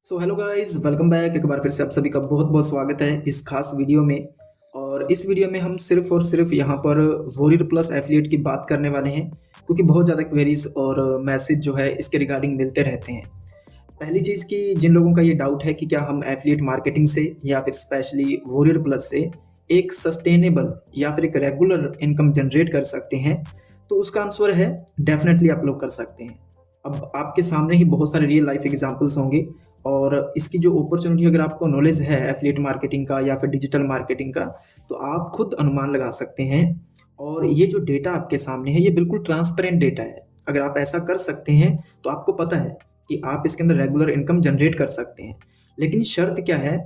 So hello guys, welcome back. एक बार फिर से आप सभी का बहुत बहुत स्वागत है इस खास वीडियो में। और इस वीडियो में हम सिर्फ और सिर्फ यहाँ पर वॉरियर प्लस एफिलिएट की बात करने वाले हैं, क्योंकि बहुत ज़्यादा क्वेरीज और मैसेज जो है इसके रिगार्डिंग मिलते रहते हैं। पहली चीज़ कि जिन लोगों का ये डाउट है कि क्या हम एफिलिएट मार्केटिंग से या फिर स्पेशली वॉरियर प्लस से एक सस्टेनेबल या फिर एक रेगुलर इनकम जनरेट कर सकते हैं, तो उसका आंसर है डेफिनेटली आप लोग कर सकते हैं। अब आपके सामने ही बहुत सारे रियल लाइफ एग्जांपल्स होंगे, और इसकी जो अपॉर्चुनिटी, अगर आपको नॉलेज है एफिलिएट मार्केटिंग का या फिर डिजिटल मार्केटिंग का, तो आप खुद अनुमान लगा सकते हैं। और ये जो डेटा आपके सामने है ये बिल्कुल ट्रांसपेरेंट डेटा है। अगर आप ऐसा कर सकते हैं तो आपको पता है कि आप इसके अंदर रेगुलर इनकम जनरेट कर सकते हैं। लेकिन शर्त क्या है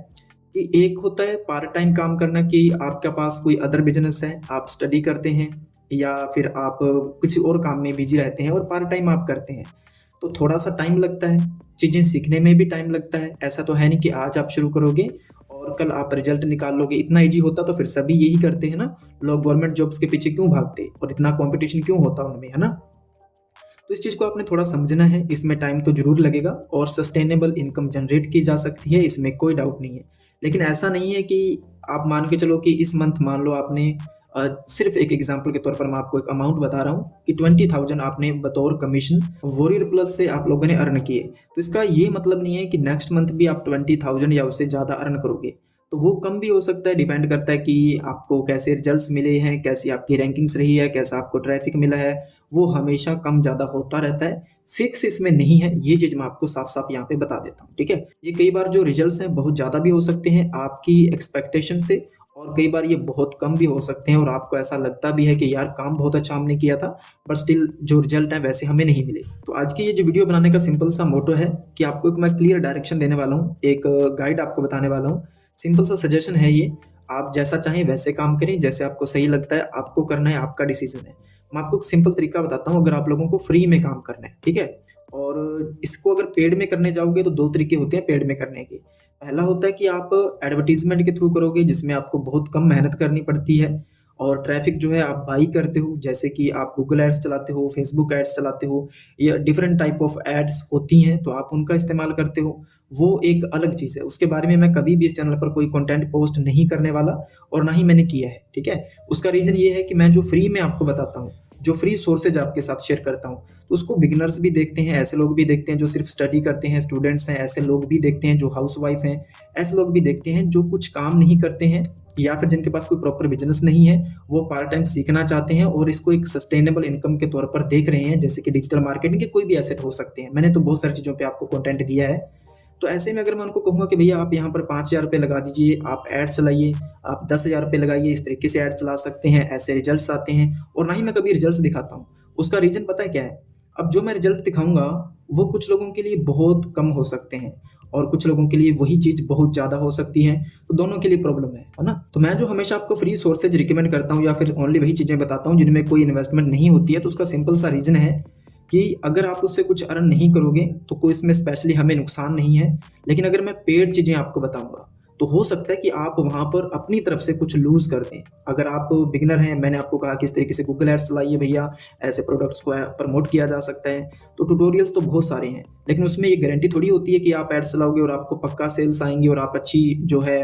कि एक होता है पार्ट टाइम काम करना, कि आपके पास कोई अदर बिजनेस है, आप स्टडी करते हैं या फिर आप किसी और काम में बिजी रहते हैं और पार्ट टाइम आप करते हैं, तो थोड़ा सा टाइम लगता है, चीज़ें सीखने में भी टाइम लगता है। ऐसा तो है नहीं कि आज आप शुरू करोगे और कल आप रिजल्ट निकाल लोगे। इतना इजी होता तो फिर सभी यही करते हैं ना। लोग गवर्नमेंट जॉब्स के पीछे क्यों भागते और इतना कंपटीशन क्यों होता उनमें, है ना। तो इस चीज़ को आपने थोड़ा समझना है। इसमें टाइम तो जरूर लगेगा और सस्टेनेबल इनकम जनरेट की जा सकती है, इसमें कोई डाउट नहीं है। लेकिन ऐसा नहीं है कि आप मान के चलो कि इस मंथ मान लो आपने सिर्फ एक एग्जांपल के तौर पर मैं आपको एक अमाउंट बता रहा हूँ कि 20,000 आपने बतौर कमीशन वॉरियर प्लस से आप लोगों ने अर्न किए, तो इसका ये मतलब नहीं है कि नेक्स्ट मंथ भी आप 20,000 या उससे ज़्यादा अर्न करोगे। तो वो कम भी हो सकता है, डिपेंड करता है कि आपको कैसे रिजल्ट्स मिले हैं, कैसी आपकी रैंकिंग्स रही है, कैसा आपको ट्रैफिक मिला है। वो हमेशा कम ज़्यादा होता रहता है, फिक्स इसमें नहीं है। ये चीज़ मैं आपको साफ साफ यहाँ पे बता देता हूँ, ठीक है। ये कई बार जो रिजल्ट्स हैं बहुत ज़्यादा भी हो सकते हैं आपकी एक्सपेक्टेशन से, और कई बार ये बहुत कम भी हो सकते हैं और आपको ऐसा लगता भी है कि यार काम बहुत अच्छा हमने किया था, बट स्टिल जो रिजल्ट है वैसे हमें नहीं मिले। तो आज की ये जो वीडियो बनाने का सिंपल सा मोटो है कि आपको एक मैं क्लियर डायरेक्शन देने वाला हूँ, एक गाइड आपको बताने वाला हूँ। सिंपल सा सजेशन है ये, आप जैसा चाहें वैसे काम करें, जैसे आपको सही लगता है आपको करना है, आपका डिसीजन है। मैं आपको एक सिंपल तरीका बताता हूँ अगर आप लोगों को फ्री में काम करना है, ठीक है। और इसको अगर पेड में करने जाओगे तो दो तरीके होते हैं पेड में करने के। पहला होता है कि आप एडवर्टीजमेंट के थ्रू करोगे, जिसमें आपको बहुत कम मेहनत करनी पड़ती है और ट्रैफिक जो है आप बाई करते हो, जैसे कि आप गूगल एड्स चलाते हो, फेसबुक एड्स चलाते हो, या डिफरेंट टाइप ऑफ एड्स होती हैं तो आप उनका इस्तेमाल करते हो। वो एक अलग चीज़ है, उसके बारे में मैं कभी भी इस चैनल पर कोई कंटेंट पोस्ट नहीं करने वाला और ना ही मैंने किया है, ठीक है। उसका रीज़न ये है कि मैं जो फ्री में आपको बताता हूँ, जो फ्री सोर्सेज आपके साथ शेयर करता हूँ, तो उसको बिगिनर्स भी देखते हैं, ऐसे लोग भी देखते हैं जो सिर्फ स्टडी करते हैं, स्टूडेंट्स हैं, ऐसे लोग भी देखते हैं जो हाउस वाइफ हैं, ऐसे लोग भी देखते हैं जो कुछ काम नहीं करते हैं या फिर जिनके पास कोई प्रॉपर बिजनेस नहीं है, वो पार्ट टाइम सीखना चाहते हैं और इसको एक सस्टेनेबल इनकम के तौर पर देख रहे हैं, जैसे कि डिजिटल मार्केटिंग के कोई भी एसेट हो सकते हैं। मैंने तो बहुत सारी चीज़ों पे आपको कंटेंट दिया है। तो ऐसे में अगर मैं उनको कहूँगा कि भैया आप यहाँ पर 5,000 रुपये लगा दीजिए, आप एड्स चलाइए, आप 10,000 रुपये लगाइए, इस तरीके से एड्स चला सकते हैं, ऐसे रिजल्ट्स आते हैं। और ना ही मैं कभी रिजल्ट्स दिखाता हूँ। उसका रीज़न पता है क्या है? अब जो मैं रिजल्ट दिखाऊंगा वो कुछ लोगों के लिए बहुत कम हो सकते हैं और कुछ लोगों के लिए वही चीज़ बहुत ज़्यादा हो सकती है, तो दोनों के लिए प्रॉब्लम है ना। तो मैं जो हमेशा आपको फ्री सोर्सेज रिकमेंड करता हूँ या फिर ओनली वही चीज़ें बताता हूँ जिनमें कोई इन्वेस्टमेंट नहीं होती है, तो उसका सिंपल सा रीज़न है कि अगर आप उससे कुछ अर्न नहीं करोगे तो कोई इसमें स्पेशली हमें नुकसान नहीं है। लेकिन अगर मैं पेड चीज़ें आपको बताऊंगा तो हो सकता है कि आप वहाँ पर अपनी तरफ से कुछ लूज़ कर दें। अगर आप बिगिनर हैं, मैंने आपको कहा किस तरीके से गूगल एड्स चलाइए भैया, ऐसे प्रोडक्ट्स को प्रमोट किया जा सकता है, तो ट्यूटोरियल्स तो बहुत सारे हैं, लेकिन उसमें ये गारंटी थोड़ी होती है कि आप एड्स चलाओगे और आपको पक्का सेल्स आएंगे और आप अच्छी जो है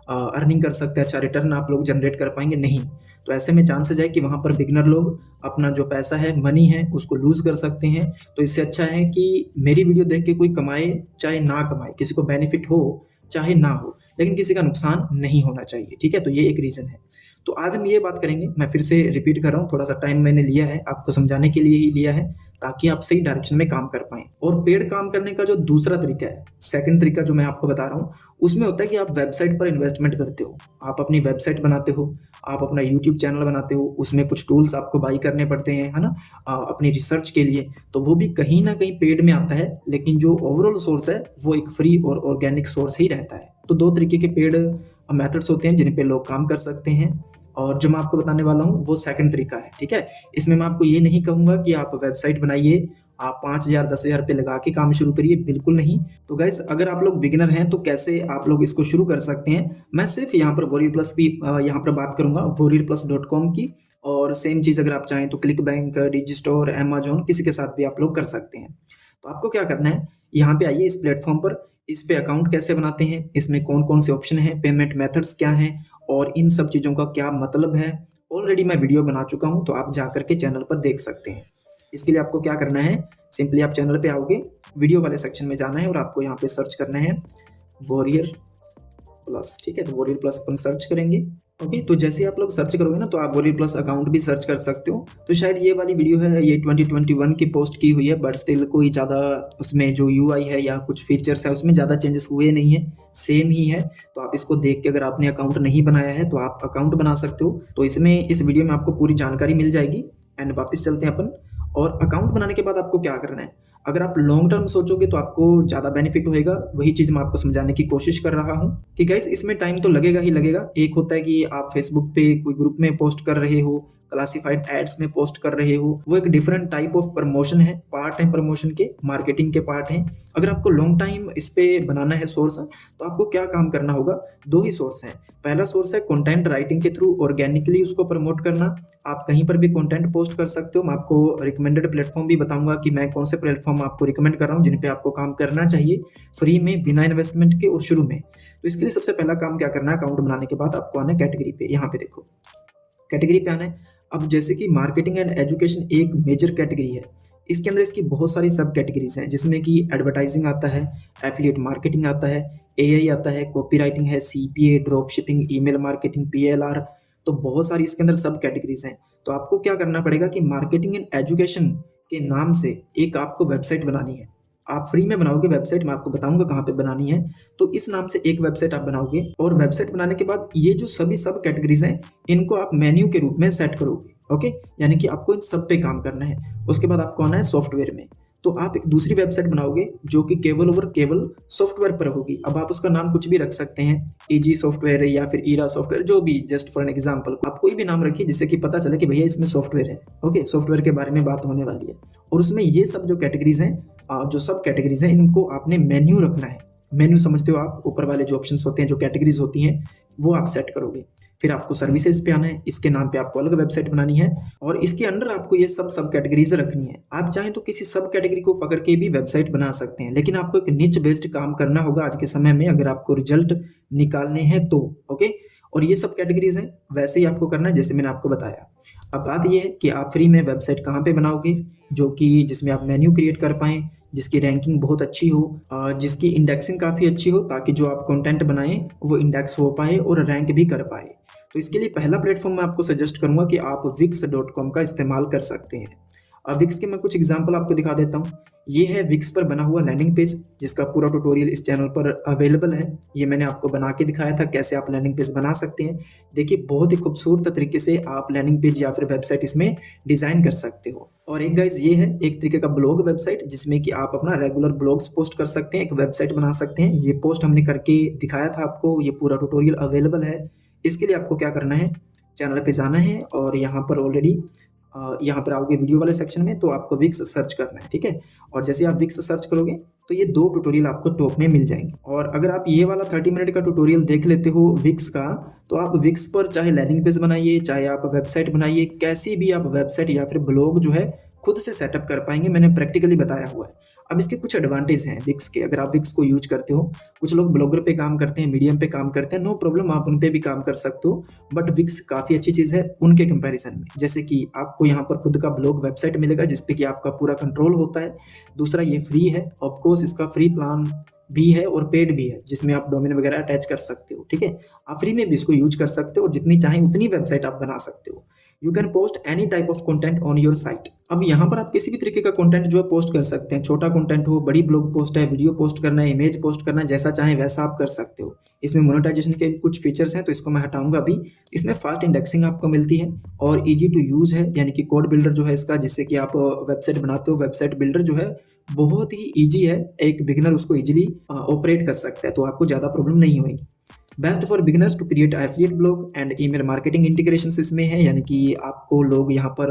अर्निंग कर सकते हैं, अच्छा रिटर्न आप लोग जनरेट कर पाएंगे, नहीं। तो ऐसे में चांसेस है कि वहाँ पर बिगनर लोग अपना जो पैसा है, मनी है, उसको लूज़ कर सकते हैं। तो इससे अच्छा है कि मेरी वीडियो देख के कोई कमाए चाहे ना कमाए, किसी को बेनिफिट हो चाहे ना हो, लेकिन किसी का नुकसान नहीं होना चाहिए, ठीक है। तो ये एक रीज़न है। तो आज हम ये बात करेंगे, मैं फिर से रिपीट कर रहा हूँ, थोड़ा सा टाइम मैंने लिया है, आपको समझाने के लिए ही लिया है, ताकि आप सही डायरेक्शन में काम कर पाएँ। और पेड काम करने का जो दूसरा तरीका है, सेकंड तरीका जो मैं आपको बता रहा हूँ, उसमें होता है कि आप वेबसाइट पर इन्वेस्टमेंट करते हो, आप अपनी वेबसाइट बनाते हो, आप अपना यूट्यूब चैनल बनाते हो, उसमें कुछ टूल्स आपको बाई करने पड़ते हैं, है ना, अपनी रिसर्च के लिए, तो वो भी कहीं ना कहीं पेड में आता है। लेकिन जो ओवरऑल सोर्स है वो एक फ्री और ऑर्गेनिक सोर्स ही रहता है। तो दो तरीके के पेड मेथड्स होते हैं जिन पे लोग काम कर सकते हैं, और जो मैं आपको बताने वाला हूँ वो सेकंड तरीका है, ठीक है। इसमें मैं आपको ये नहीं कहूँगा कि आप वेबसाइट बनाइए, आप 5,000 10,000 रुपये लगा के काम शुरू करिए, बिल्कुल नहीं। तो गाइज अगर आप लोग बिगिनर हैं तो कैसे आप लोग इसको शुरू कर सकते हैं, मैं सिर्फ यहाँ पर वॉरियर प्लस की यहाँ पर बात करूंगा, warriorplus.com की। और सेम चीज़ अगर आप चाहें तो क्लिक बैंक, डिजिस्टोर, अमेजोन, किसी के साथ भी आप लोग कर सकते हैं। तो आपको क्या करना है, यहाँ पे आइए इस प्लेटफॉर्म पर। इस पे अकाउंट कैसे बनाते हैं, इसमें कौन कौन से ऑप्शन हैं, पेमेंट मेथड्स क्या हैं और इन सब चीज़ों का क्या मतलब है, ऑलरेडी मैं वीडियो बना चुका हूँ, तो आप जा करके चैनल पर देख सकते हैं। इसके लिए आपको क्या करना है, सिंपली आप चैनल पे आओगे, वीडियो वाले सेक्शन में जाना है और आपको यहाँ पे सर्च करना है वॉरियर प्लस। ठीक है, तो वॉरियर प्लस अपन सर्च करेंगे। ओके, तो जैसे आप लोग सर्च करोगे ना तो आप वॉरियर प्लस अकाउंट भी सर्च कर सकते हो। तो शायद ये वाली वीडियो है, ये 2021 की पोस्ट की हुई है, बट स्टिल कोई ज़्यादा उसमें जो यूआई है या कुछ फीचर्स है उसमें ज़्यादा चेंजेस हुए नहीं है, सेम ही है। तो आप इसको देख के अगर आपने अकाउंट नहीं बनाया है तो आप अकाउंट बना सकते हो। तो इसमें इस वीडियो में आपको पूरी जानकारी मिल जाएगी। एंड वापस चलते हैं अपन, और अकाउंट बनाने के बाद आपको क्या करना है। अगर आप लॉन्ग टर्म सोचोगे तो आपको ज़्यादा बेनिफिट होएगा, वही चीज़ मैं आपको समझाने की कोशिश कर रहा हूँ कि गाइस इसमें टाइम तो लगेगा ही लगेगा। एक होता है कि आप फेसबुक पे कोई ग्रुप में पोस्ट कर रहे हो, क्लासिफाइड एड्स में पोस्ट कर रहे हो, वो एक डिफरेंट टाइप ऑफ प्रमोशन है, पार्ट है प्रमोशन के, मार्केटिंग के पार्ट हैं। अगर आपको लॉन्ग टाइम इस पे बनाना है सोर्स, तो आपको क्या काम करना होगा, दो ही सोर्स हैं। पहला सोर्स है कंटेंट राइटिंग के थ्रू ऑर्गेनिकली उसको प्रमोट करना। आप कहीं पर भी कंटेंट पोस्ट कर सकते हो। मैं आपको रिकमेंडेड प्लेटफॉर्म भी बताऊंगा कि मैं कौन से प्लेटफॉर्म आपको रिकमेंड कर रहा हूँ जिन पे आपको काम करना चाहिए फ्री में, बिना इन्वेस्टमेंट के और शुरू में। तो इसके लिए सबसे पहला काम क्या करना है, अकाउंट बनाने के बाद आपको आना है कैटेगरी पे। यहाँ पे देखो कैटेगरी पे आना है। अब जैसे कि मार्केटिंग एंड एजुकेशन एक मेजर कैटेगरी है, इसके अंदर इसकी बहुत सारी सब कैटेगरीज हैं, जिसमें कि एडवर्टाइजिंग आता है, एफिलिएट मार्केटिंग आता है, एआई आता है, कॉपी राइटिंग है, CPA, drop shipping, email marketing, PLR. तो बहुत सारी इसके अंदर सब कैटेगरीज हैं। तो आपको क्या करना पड़ेगा कि मार्केटिंग एंड एजुकेशन के नाम से एक आपको वेबसाइट बनानी है। आप फ्री में बनाओगे वेबसाइट, मैं आपको बताऊंगा कहाँ पे बनानी है। तो इस नाम से एक वेबसाइट आप बनाओगे, और वेबसाइट बनाने के बाद ये जो सभी सब कैटेगरीज हैं इनको आप मेन्यू के रूप में सेट करोगे। ओके, यानी कि आपको इन सब पे काम करना है। उसके बाद आपको आना है सॉफ्टवेयर में। तो आप एक दूसरी वेबसाइट बनाओगे जो कि केवल और केवल सॉफ्टवेयर पर होगी। अब आप उसका नाम कुछ भी रख सकते हैं, ईजी सॉफ्टवेयर या फिर ईरा सॉफ्टवेयर, जो भी, जस्ट फॉर एन एग्जांपल आप कोई भी नाम रखिए जिससे कि पता चले कि भैया इसमें सॉफ्टवेयर है। ओके, सॉफ्टवेयर के बारे में बात होने वाली है। और उसमें ये सब जो कैटेगरीज हैं, जो सब कैटेगरीज हैं, इनको आपने मेन्यू रखना है। मेन्यू समझते हो आप, ऊपर वाले जो ऑप्शंस होते हैं, जो कैटेगरीज होती हैं, वो आप सेट करोगे। फिर आपको सर्विसेज पे आना है, इसके नाम पे आपको अलग वेबसाइट बनानी है और इसके अंदर आपको ये सब कैटेगरीज रखनी है। आप चाहें तो किसी सब कैटेगरी को पकड़ के भी वेबसाइट बना सकते हैं, लेकिन आपको एक निच बेस्ड काम करना होगा आज के समय में, अगर आपको रिजल्ट निकालने हैं तो। ओके, और ये सब कैटेगरीज हैं, वैसे ही आपको करना है जैसे मैंने आपको बताया। अब बात ये है कि आप फ्री में वेबसाइट कहाँ पे बनाओगे, जो कि जिसमें आप मेन्यू क्रिएट कर पाएँ, जिसकी रैंकिंग बहुत अच्छी हो, जिसकी इंडेक्सिंग काफ़ी अच्छी हो, ताकि जो आप कंटेंट बनाएं वो इंडेक्स हो पाए और रैंक भी कर पाए। तो इसके लिए पहला प्लेटफॉर्म मैं आपको सजेस्ट करूंगा कि आप wix.com का इस्तेमाल कर सकते हैं। अब विक्स के मैं कुछ एग्जांपल आपको दिखा देता हूँ। ये है विक्स पर बना हुआ लैंडिंग पेज, जिसका पूरा ट्यूटोरियल इस चैनल पर अवेलेबल है। ये मैंने आपको बना के दिखाया था कैसे आप लैंडिंग पेज बना सकते हैं। देखिए, बहुत ही खूबसूरत तरीके से आप लैंडिंग पेज या फिर वेबसाइट इसमें डिज़ाइन कर सकते हो। और एक गाइज ये है एक तरीके का ब्लॉग वेबसाइट, जिसमें कि आप अपना रेगुलर ब्लॉग्स पोस्ट कर सकते हैं, एक वेबसाइट बना सकते हैं। ये पोस्ट हमने करके दिखाया था आपको, ये पूरा ट्यूटोरियल अवेलेबल है। इसके लिए आपको क्या करना है, चैनल पे जाना है और यहाँ पर ऑलरेडी यहाँ पर आओगे वीडियो वाले सेक्शन में, तो आपको विक्स सर्च करना है। ठीक है, और जैसे आप विक्स सर्च करोगे तो ये दो ट्यूटोरियल आपको टॉप में मिल जाएंगे। और अगर आप ये वाला 30 मिनट का ट्यूटोरियल देख लेते हो विक्स का, तो आप विक्स पर चाहे लैंडिंग पेज बनाइए, चाहे आप वेबसाइट बनाइए, कैसी भी आप वेबसाइट या फिर ब्लॉग जो है खुद से सेटअप कर पाएंगे। मैंने प्रैक्टिकली बताया हुआ है। अब इसके कुछ एडवांटेज हैं विक्स के, अगर आप विक्स को यूज करते हो। कुछ लोग ब्लॉगर पे काम करते हैं, मीडियम पे काम करते हैं, नो प्रॉब्लम, आप उन पे भी काम कर सकते हो, बट विक्स काफ़ी अच्छी चीज़ है उनके कंपैरिजन में। जैसे कि आपको यहाँ पर खुद का ब्लॉग वेबसाइट मिलेगा जिसपे कि आपका पूरा कंट्रोल होता है। दूसरा, ये फ्री है, ऑफकोर्स इसका फ्री प्लान भी है और पेड भी है, जिसमें आप डोमेन वगैरह अटैच कर सकते हो। ठीक है, आप फ्री में भी इसको यूज कर सकते हो और जितनी चाहें उतनी वेबसाइट आप बना सकते हो। You can post any type of content on your site. अब यहाँ पर आप किसी भी तरीके का कंटेंट जो है पोस्ट कर सकते हैं, छोटा कंटेंट हो, बड़ी ब्लॉग पोस्ट है, वीडियो पोस्ट करना है, इमेज पोस्ट करना है, जैसा चाहें वैसा आप कर सकते हो। इसमें मोनेटाइजेशन के कुछ फीचर्स हैं, तो इसको मैं हटाऊंगा अभी। इसमें फास्ट इंडेक्सिंग आपको मिलती है और ईजी टू यूज है, यानी कि कोड बिल्डर जो है इसका, जिससे कि आप वेबसाइट बनाते हो, वेबसाइट बिल्डर जो है बहुत ही ईजी है, एक बिगिनर उसको ईजिली ऑपरेट कर सकता है, तो आपको ज़्यादा प्रॉब्लम नहीं होगी। Best for beginners to create affiliate blog and email marketing integrations इसमें है, यानी कि आपको लोग यहाँ पर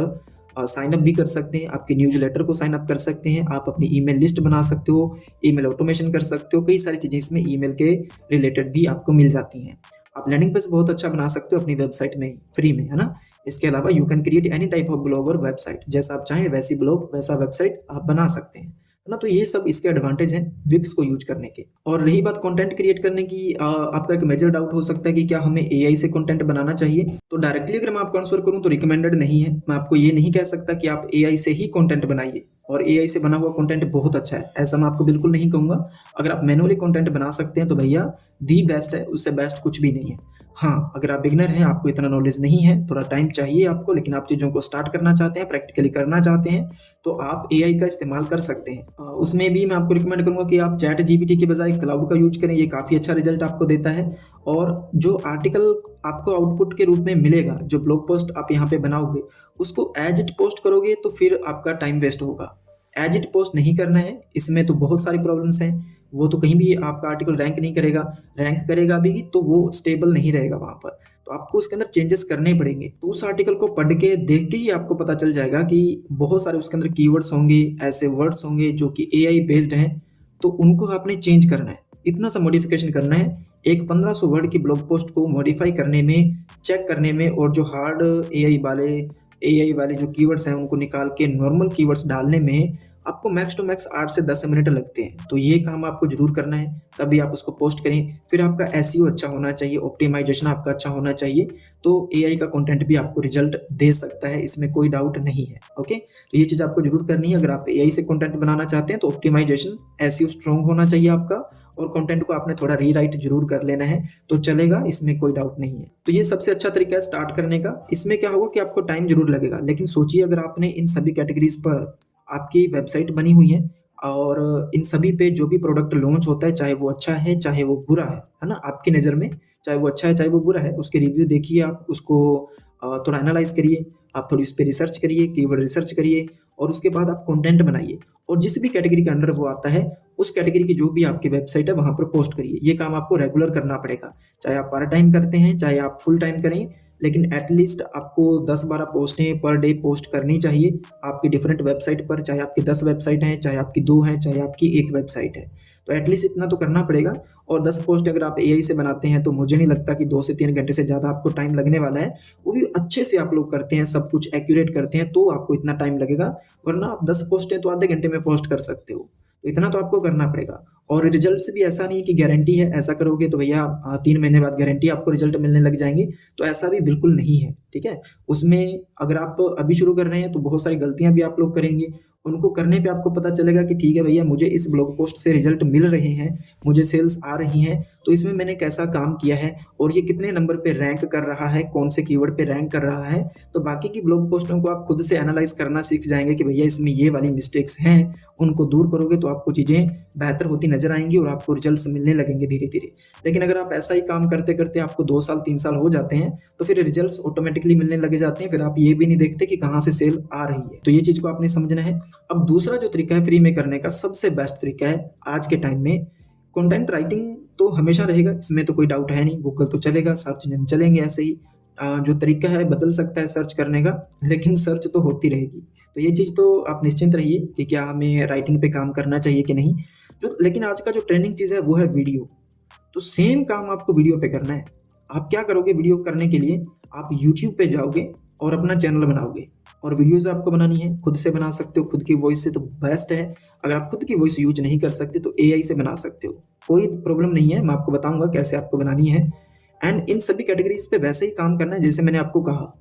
साइन अप भी कर सकते हैं, आपके न्यूज़लेटर को साइन अप कर सकते हैं, आप अपनी ईमेल लिस्ट बना सकते हो, ईमेल ऑटोमेशन कर सकते हो, कई सारी चीज़ें इसमें ईमेल के रिलेटेड भी आपको मिल जाती हैं। आप लैंडिंग पेज बहुत अच्छा बना सकते हो अपनी वेबसाइट में फ्री में, है ना। इसके अलावा you can create any type of blog और वेबसाइट, जैसा आप चाहें वैसी ब्लॉग वैसा वेबसाइट आप बना सकते हैं। है ना। तो ये सब इसके एडवांटेज हैं विक्स को यूज करने के। और रही बात कंटेंट क्रिएट करने की, आपका एक मेजर डाउट हो सकता है कि क्या हमें एआई से कंटेंट बनाना चाहिए। तो डायरेक्टली अगर मैं आपको आंसर करूं तो रिकमेंडेड नहीं है। मैं आपको ये नहीं कह सकता कि आप एआई से ही कंटेंट बनाइए और एआई से बना हुआ कंटेंट बहुत अच्छा है, ऐसा मैं आपको बिल्कुल नहीं कहूंगा। अगर आप मैनुअली कंटेंट बना सकते हैं तो भैया दी बेस्ट है, उससे बेस्ट कुछ भी नहीं है। हाँ, अगर आप बिगनर हैं, आपको इतना नॉलेज नहीं है, थोड़ा टाइम चाहिए आपको, लेकिन आप चीज़ों को स्टार्ट करना चाहते हैं, प्रैक्टिकली करना चाहते हैं, तो आप एआई का इस्तेमाल कर सकते हैं। उसमें भी मैं आपको रिकमेंड करूंगा कि आप चैट जीपीटी के बजाय क्लाउड का यूज करें, ये काफ़ी अच्छा रिजल्ट आपको देता है। और जो आर्टिकल आपको आउटपुट के रूप में मिलेगा, जो ब्लॉग पोस्ट आप यहाँ पे बनाओगे, उसको एज इट पोस्ट करोगे तो फिर आपका टाइम वेस्ट होगा। एज इट पोस्ट नहीं करना है, इसमें तो बहुत सारी प्रॉब्लम्स हैं। वो तो कहीं भी आपका आर्टिकल रैंक नहीं करेगा, रैंक करेगा भी तो वो स्टेबल नहीं रहेगा वहाँ पर। तो आपको उसके अंदर चेंजेस करने पड़ेंगे। तो उस आर्टिकल को पढ़ के देख के ही आपको पता चल जाएगा कि बहुत सारे उसके अंदर कीवर्ड्स होंगे, ऐसे वर्ड्स होंगे जो कि एआई बेस्ड हैं, तो उनको आपने चेंज करना है, इतना सा मॉडिफिकेशन करना है। एक 1500 वर्ड की ब्लॉग पोस्ट को मॉडिफाई करने में, चेक करने में, और जो हार्ड एआई वाले जो कीवर्ड्स हैं उनको निकाल के नॉर्मल कीवर्ड्स डालने में आपको मैक्स टू मैक्स 8 से 10 मिनट लगते हैं। तो ये काम आपको जरूर करना है, तभी आप उसको पोस्ट करें। फिर आपका एसईओ अच्छा होना चाहिए, ऑप्टिमाइजेशन आपका अच्छा होना चाहिए, तो एआई का कंटेंट भी आपको रिजल्ट दे सकता है, इसमें कोई डाउट नहीं है। ओके, तो ये चीज़ आपको जरूर करनी है। अगर आप एआई से कंटेंट बनाना चाहते हैं तो ऑप्टिमाइजेशन, एसईओ स्ट्रॉन्ग होना चाहिए आपका, और कंटेंट को आपने थोड़ा रीराइट जरूर कर लेना है, तो चलेगा, इसमें कोई डाउट नहीं है। तो ये सबसे अच्छा तरीका है स्टार्ट करने का। इसमें क्या होगा कि आपको टाइम जरूर लगेगा, लेकिन सोचिए अगर आपने इन सभी कैटेगरीज पर आपकी वेबसाइट बनी हुई है और इन सभी पे जो भी प्रोडक्ट लॉन्च होता है, चाहे वो अच्छा है चाहे वो बुरा है ना, आपकी नज़र में चाहे वो अच्छा है चाहे वो बुरा है, उसके रिव्यू देखिए, आप उसको थोड़ा एनालाइज करिए, आप थोड़ी उस पर रिसर्च करिए, कीवर्ड रिसर्च करिए, और उसके बाद आप कंटेंट बनाइए, और जिस भी कैटेगरी के अंडर वो आता है उस कैटेगरी की जो भी आपकी वेबसाइट है वहाँ पर पोस्ट करिए। ये काम आपको रेगुलर करना पड़ेगा, चाहे आप पार्ट टाइम करते हैं चाहे आप फुल टाइम करें, लेकिन एटलीस्ट आपको 10-12 पोस्टें पर डे पोस्ट करनी चाहिए आपकी डिफरेंट वेबसाइट पर, चाहे आपकी 10 वेबसाइट हैं, चाहे आपकी 2 हैं, चाहे आपकी 1 वेबसाइट है, तो एटलीस्ट इतना तो करना पड़ेगा। और 10 पोस्ट अगर आप एआई से बनाते हैं तो मुझे नहीं लगता कि 2 से 3 घंटे से ज़्यादा आपको टाइम लगने वाला है। वो भी अच्छे से आप लोग करते हैं, सब कुछ एक्यूरेट करते हैं, तो आपको इतना टाइम लगेगा, वरना आप 10 पोस्टें तो आधे घंटे में पोस्ट कर सकते हो। तो इतना तो आपको करना पड़ेगा। और रिजल्ट्स भी ऐसा नहीं कि गारंटी है, ऐसा करोगे तो भैया 3 महीने बाद गारंटी आपको रिजल्ट मिलने लग जाएंगे, तो ऐसा भी बिल्कुल नहीं है, ठीक है। उसमें अगर आप अभी शुरू कर रहे हैं तो बहुत सारी गलतियां भी आप लोग करेंगे, उनको करने पे आपको पता चलेगा कि ठीक है भैया, मुझे इस ब्लॉग पोस्ट से रिजल्ट मिल रहे हैं, मुझे सेल्स आ रही हैं, तो इसमें मैंने कैसा काम किया है और ये कितने नंबर पे रैंक कर रहा है, कौन से कीवर्ड पे रैंक कर रहा है। तो बाकी की ब्लॉग पोस्टों को आप खुद से एनालाइज करना सीख जाएंगे कि भैया इसमें ये वाली मिस्टेक्स हैं, उनको दूर करोगे तो आपको चीज़ें बेहतर होती नजर आएंगी और आपको रिजल्ट्स मिलने लगेंगे धीरे धीरे। लेकिन अगर आप ऐसा ही काम करते करते आपको 2 साल 3 साल हो जाते हैं तो फिर रिजल्ट्स ऑटोमेटिकली मिलने लगे जाते हैं, फिर आप ये भी नहीं देखते कि कहाँ से सेल आ रही है। तो ये चीज़ को आपने समझना है। अब दूसरा जो तरीका है फ्री में करने का, सबसे बेस्ट तरीका है आज के टाइम में, कंटेंट राइटिंग तो हमेशा रहेगा, इसमें तो कोई डाउट है नहीं, गूगल तो चलेगा, सर्च इंजन चलेंगे ऐसे ही। जो तरीका है बदल सकता है सर्च करने का, लेकिन सर्च तो होती रहेगी। तो ये चीज़ तो आप निश्चिंत रहिए कि क्या हमें राइटिंग पे काम करना चाहिए कि नहीं। जो लेकिन आज का जो ट्रेंडिंग चीज़ है वो है वीडियो। तो सेम काम आपको वीडियो पे करना है। आप क्या करोगे वीडियो करने के लिए, आप यूट्यूब पे जाओगे और अपना चैनल बनाओगे, और वीडियोज़ आपको बनानी है, खुद से बना सकते हो, खुद की वॉइस से तो बेस्ट है। अगर आप खुद की वॉइस यूज नहीं कर सकते तो एआई से बना सकते हो, कोई प्रॉब्लम नहीं है, मैं आपको बताऊंगा कैसे आपको बनानी है। एंड इन सभी कैटेगरीज पे वैसे ही काम करना है जैसे मैंने आपको कहा।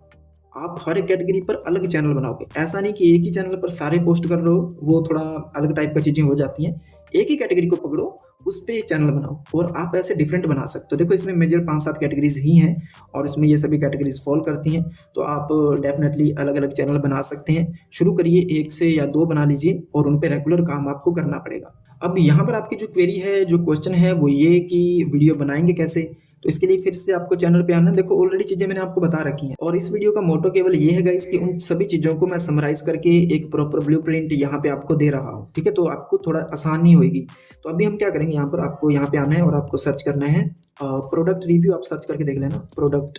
आप हर एक कैटेगरी पर अलग चैनल बनाओगे, ऐसा नहीं कि एक ही चैनल पर सारे पोस्ट कर रहे हो, वो थोड़ा अलग टाइप का चीज़ें हो जाती हैं। एक ही कैटेगरी को पकड़ो, उस पर चैनल बनाओ, और आप ऐसे डिफरेंट बना सकते हो। देखो इसमें मेजर 5-7 कैटेगरीज ही हैं और इसमें ये सभी कैटेगरीज फॉल करती हैं, तो आप डेफिनेटली अलग अलग चैनल बना सकते हैं। शुरू करिए 1 से या 2 बना लीजिए, और उन पर रेगुलर काम आपको करना पड़ेगा। अब यहाँ पर आपकी जो क्वेरी है, जो क्वेश्चन है, वो ये कि वीडियो बनाएंगे कैसे। तो इसके लिए फिर से आपको चैनल पे आना है। देखो ऑलरेडी चीज़ें मैंने आपको बता रखी हैं, और इस वीडियो का मोटो केवल ये है गाइस कि उन सभी चीज़ों को मैं समराइज करके एक प्रॉपर ब्लूप्रिंट यहाँ पे आपको दे रहा हूँ, ठीक है। तो आपको थोड़ा आसानी होगी। तो अभी हम क्या करेंगे, यहाँ पर आपको यहाँ पे आना है और आपको सर्च करना है प्रोडक्ट रिव्यू। आप सर्च करके देख लेना प्रोडक्ट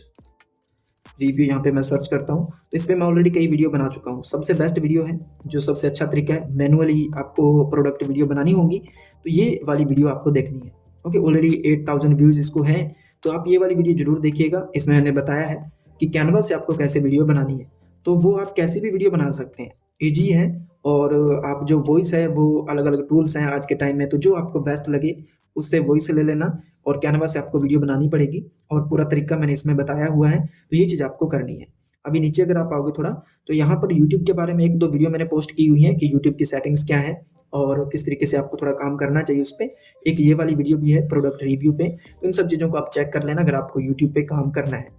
रिव्यू, यहाँ पे मैं सर्च करता हूँ तो इस पर मैं ऑलरेडी कई वीडियो बना चुका हूँ। सबसे बेस्ट वीडियो है, जो सबसे अच्छा तरीका है, मैनुअली आपको प्रोडक्ट वीडियो बनानी होगी तो ये वाली वीडियो आपको देखनी है। ओके, ऑलरेडी 8000 व्यूज़ इसको हैं, तो आप ये वाली वीडियो जरूर देखिएगा। इसमें मैंने बताया है कि कैनवा से आपको कैसे वीडियो बनानी है, तो वो आप कैसी भी वीडियो बना सकते हैं, ईजी है और आप जो वॉइस है वो अलग अलग टूल्स हैं आज के टाइम में, तो जो आपको बेस्ट लगे उससे वॉइस ले लेना और कैनवा से आपको वीडियो बनानी पड़ेगी और पूरा तरीका मैंने इसमें बताया हुआ है, तो ये चीज़ आपको करनी है। अभी नीचे अगर आप आओगे थोड़ा, तो यहाँ पर यूट्यूब के बारे में एक दो वीडियो मैंने पोस्ट की हुई है कि यूट्यूब की सेटिंग्स क्या है और किस तरीके से आपको थोड़ा काम करना चाहिए उस पर। एक ये वाली वीडियो भी है प्रोडक्ट रिव्यू पे, तो इन सब चीज़ों को आप चेक कर लेना अगर आपको यूट्यूब पे काम करना है।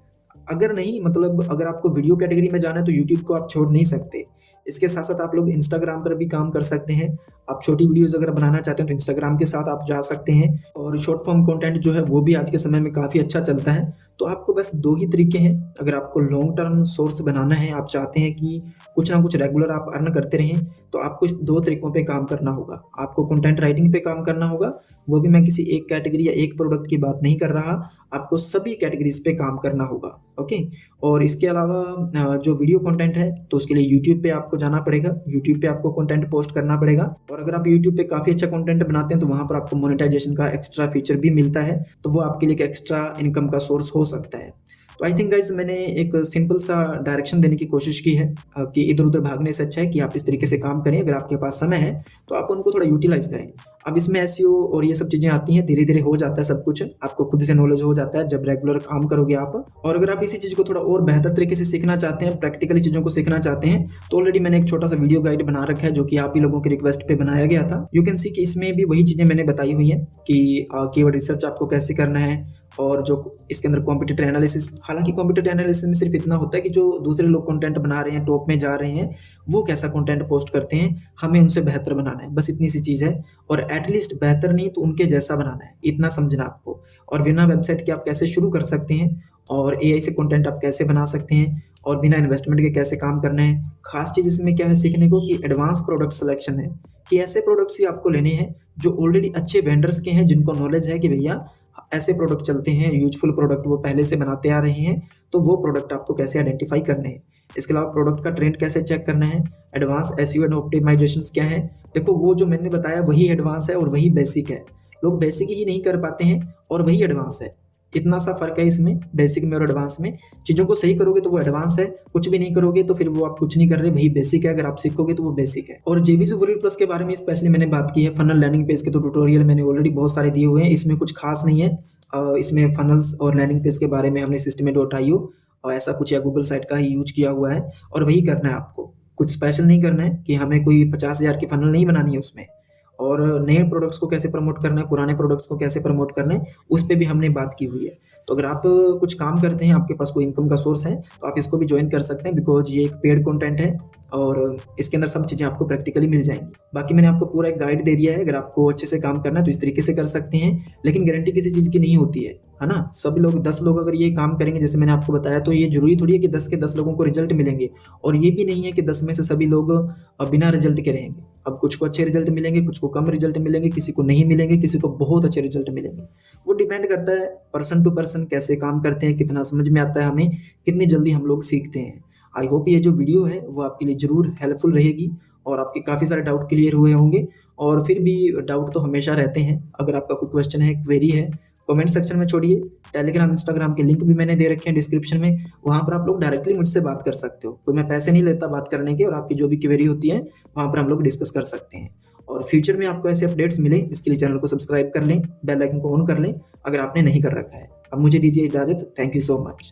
अगर नहीं, मतलब अगर आपको वीडियो कैटेगरी में जाना है तो यूट्यूब को आप छोड़ नहीं सकते। इसके साथ साथ आप लोग इंस्टाग्राम पर भी काम कर सकते हैं। आप छोटी वीडियोस अगर बनाना चाहते हैं तो इंस्टाग्राम के साथ आप जा सकते हैं, और शॉर्ट फॉर्म कंटेंट जो है वो भी आज के समय में काफ़ी अच्छा चलता है। तो आपको बस दो ही तरीके हैं, अगर आपको लॉन्ग टर्म सोर्स बनाना है, आप चाहते हैं कि कुछ ना कुछ रेगुलर आप अर्न करते रहें, तो आपको इस दो तरीकों पे काम करना होगा। आपको कंटेंट राइटिंग पे काम करना होगा, वो भी मैं किसी एक कैटेगरी या एक प्रोडक्ट की बात नहीं कर रहा, आपको सभी कैटेगरीज पे काम करना होगा। ओके। और इसके अलावा जो वीडियो कंटेंट है तो उसके लिए यूट्यूब पे आपको जाना पड़ेगा, यूट्यूब पे आपको कंटेंट पोस्ट करना पड़ेगा। और अगर आप यूट्यूब पे काफ़ी अच्छा कंटेंट बनाते हैं तो वहाँ पर आपको मोनेटाइजेशन का एक्स्ट्रा फीचर भी मिलता है, तो वो आपके लिए एक एक्स्ट्रा इनकम का सोर्स हो सकता है। तो आई थिंक गाइज मैंने एक सिंपल सा डायरेक्शन देने की कोशिश की है कि इधर उधर भागने से अच्छा है कि आप इस तरीके से काम करें। अगर आपके पास समय है तो आप उनको थोड़ा यूटिलाइज करें। अब इसमें एसईओ और ये सब चीज़ें आती हैं, धीरे धीरे हो जाता है सब कुछ, आपको खुद से नॉलेज हो जाता है जब रेगुलर काम करोगे आप। और अगर आप इसी चीज़ को थोड़ा और बेहतर तरीके से सीखना चाहते हैं, प्रैक्टिकली चीज़ों को सीखना चाहते हैं, तो ऑलरेडी मैंने एक छोटा सा वीडियो गाइड बना रखा है जो कि आप ही लोगों के रिक्वेस्ट पे बनाया गया था। यू कैन सी कि इसमें भी वही चीज़ें मैंने बताई हुई हैं कि कीवर्ड रिसर्च आपको कैसे करना है, और जो इसके अंदर कॉम्पिटिटिव एनालिसिस। हालांकि कॉम्पिटिटिव एनालिसिस में सिर्फ इतना होता है कि जो दूसरे लोग कंटेंट बना रहे हैं, टॉप में जा रहे हैं, वो कैसा कंटेंट पोस्ट करते हैं, हमें उनसे बेहतर बनाना है, बस इतनी सी चीज़ है। और एटलीस्ट बेहतर नहीं तो उनके जैसा बनाना है, इतना समझना आपको। और बिना वेबसाइट के आप कैसे शुरू कर सकते हैं, और एआई से कंटेंट आप कैसे बना सकते हैं, और बिना इन्वेस्टमेंट के कैसे काम करना है। खास चीज़ इसमें क्या है सीखने को कि एडवांस प्रोडक्ट सिलेक्शन है, कि ऐसे प्रोडक्ट्स ही आपको लेने हैं जो ऑलरेडी अच्छे वेंडर्स के हैं, जिनको नॉलेज है कि भैया ऐसे प्रोडक्ट चलते हैं, यूजफुल प्रोडक्ट वो पहले से बनाते आ रहे हैं, तो वो प्रोडक्ट आपको कैसे आइडेंटिफाई करने हैं। इसके अलावा प्रोडक्ट का ट्रेंड कैसे चेक करना है, एडवांस एसईओ एंड ऑप्टिमाइजेशन क्या है। देखो वो जो मैंने बताया वही एडवांस है और वही बेसिक है। लोग बेसिक ही नहीं कर पाते हैं और वही एडवांस है। इतना सा फर्क है इसमें, बेसिक में और एडवांस में। चीज़ों को सही करोगे तो वो एडवांस है, कुछ भी नहीं करोगे तो फिर वो आप कुछ नहीं कर रहे, वही बेसिक है। अगर आप सीखोगे तो वो बेसिक है। और जेवीसी वॉरियर प्लस के बारे में स्पेशली मैंने बात की है। फनल लैंडिंग पेज के तो ट्यूटोरियल मैंने ऑलरेडी बहुत सारे दिए हुए हैं, इसमें कुछ खास नहीं है। इसमें फनल्स और लैंडिंग पेज के बारे में हमने system.io और ऐसा कुछ या गूगल साइट का ही यूज किया हुआ है, और वही करना है आपको। कुछ स्पेशल नहीं करना है कि हमें कोई 50,000 की फनल नहीं बनानी है उसमें। और नए प्रोडक्ट्स को कैसे प्रमोट करना है, पुराने प्रोडक्ट्स को कैसे प्रमोट करना है, उस पर भी हमने बात की हुई है। तो अगर आप कुछ काम करते हैं, आपके पास कोई इनकम का सोर्स है, तो आप इसको भी ज्वाइन कर सकते हैं, बिकॉज ये एक पेड कंटेंट है और इसके अंदर सब चीज़ें आपको प्रैक्टिकली मिल जाएंगी। बाकी मैंने आपको पूरा एक गाइड दे दिया है, अगर आपको अच्छे से काम करना है तो इस तरीके से कर सकते हैं, लेकिन गारंटी किसी चीज़ की नहीं होती है ना। सभी लोग 10 लोग अगर ये काम करेंगे जैसे मैंने आपको बताया, तो ये जरूरी थोड़ी है कि 10 के 10 लोगों को रिजल्ट मिलेंगे, और ये भी नहीं है कि 10 में से सभी लोग बिना रिजल्ट के रहेंगे। अब कुछ को अच्छे रिजल्ट मिलेंगे, कुछ को कम रिजल्ट मिलेंगे, किसी को नहीं मिलेंगे, किसी को बहुत अच्छे रिजल्ट मिलेंगे। वो डिपेंड करता है पर्सन टू पर्सन, कैसे काम करते हैं, कितना समझ में आता है हमें, कितनी जल्दी हम लोग सीखते हैं। आई होप ये जो वीडियो है वो आपके लिए ज़रूर हेल्पफुल रहेगी और आपके काफ़ी सारे डाउट क्लियर हुए होंगे। और फिर भी डाउट तो हमेशा रहते हैं, अगर आपका कोई क्वेश्चन है, क्वेरी है, कमेंट सेक्शन में छोड़िए। टेलीग्राम इंस्टाग्राम के लिंक भी मैंने दे रखे हैं डिस्क्रिप्शन में, वहाँ पर आप लोग डायरेक्टली मुझसे बात कर सकते हो। कोई मैं पैसे नहीं लेता बात करने के, और आपकी जो भी क्वेरी होती है वहाँ पर हम लोग डिस्कस कर सकते हैं। और फ्यूचर में आपको ऐसे अपडेट्स मिले इसके लिए चैनल को सब्सक्राइब कर लें, बेल आइकन को ऑन कर लें अगर आपने नहीं कर रखा है। अब मुझे दीजिए इजाज़त। Thank you so much.